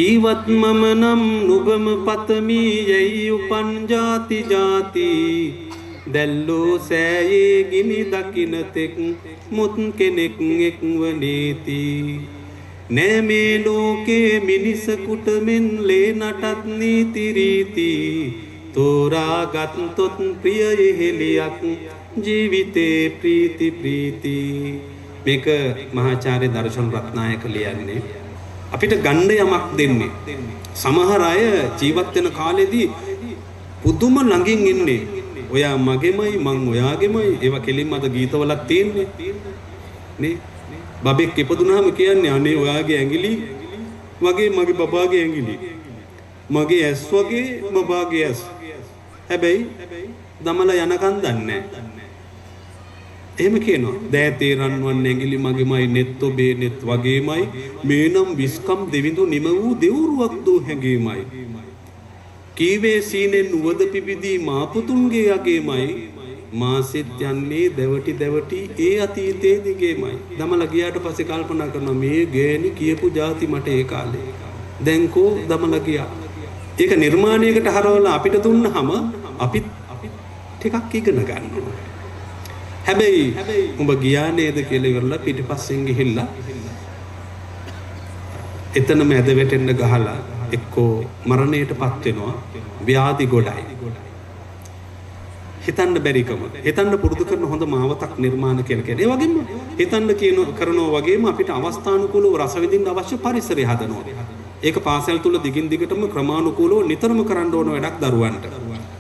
කීවත් මම නම් නුබම පතමි යැයි උපන් ජාති ජාති දැල්ලෝ සෑයේ ගිනි දකින තෙක් මුත් කෙනෙක් එක්ව නීති නෑ මේ ලෝකේ මිනිසකුට මෙන් ලේ නටත් නීති රීති තෝරාගත් තොත් ප්‍රිය යෙහෙලියක් ජීවිතේ ප්‍රීති ප්‍රීති මේක මහාචාර්ය දර්ශන රත්නායක ලියන්නේ අපිට ගන්න යමක් දෙන්නේ සමහර අය ජීවත් වෙන කාලෙදී පුදුම ළඟින් ඉන්නේ ඔයා මගේමයි මං ඔයාගේමයි ඒවා කෙලින්ම අද ගීතවලක් තියෙන්නේ නේ බබෙක් ඉපදුනහම කියන්නේ අනේ ඔයාගේ ඇඟිලි වගේ මගේ බබාගේ ඇඟිලි මගේ ඇස් වගේ බබාගේ ඇස් හැබැයි දමලා යනකන් දන්නේ එහෙම කියනවා දෑතේ රන්වන් ඇඟිලි මගේමයි නෙත් ඔබේ නෙත් වගේමයි මේනම් විස්කම් දෙවිඳු නිම වූ දෙවුරුවක් දෝ හැඟීමයි කීවේ සීනෙන් උවද පිබිදී මා පුතුන්ගේ යගේමයි මාසෙත් යන්නේ දැවටි දැවටි ඒ අතීතයේ දිගේමයි දමලා ගියාට පස්සේ කල්පනා කරනවා මේ ගෑණි කියපු જાති මට ඒ කාලේ දැන් කෝ දමලා ගියා ඒක නිර්මාණයකට හරවලා අපිට දුන්නාම අපිත් ටිකක් ඉගෙන ගන්නවා හැබැයි උඹ ගියා නේද කියලා ඉවරලා පිටිපස්සෙන් ගිහිල්ලා එතනම ඇද වැටෙන්න ගහලා එක්කෝ මරණයටපත් වෙනවා ව්‍යාධි ගොඩයි හිතන්න බැරිකම හිතන්න පුරුදු කරන හොඳ මාවතක් නිර්මාණ කියලා කියන්නේ. ඒ වගේම හිතන්න කරනවා වගේම අපිට අවස්ථානුකූලව රස විඳින්න අවශ්‍ය පරිසරය හදනවා. ඒක පාසල් තුල දිගින් දිගටම ක්‍රමානුකූලව නිතරම කරන්න ඕන වැඩක් දරුවන්ට.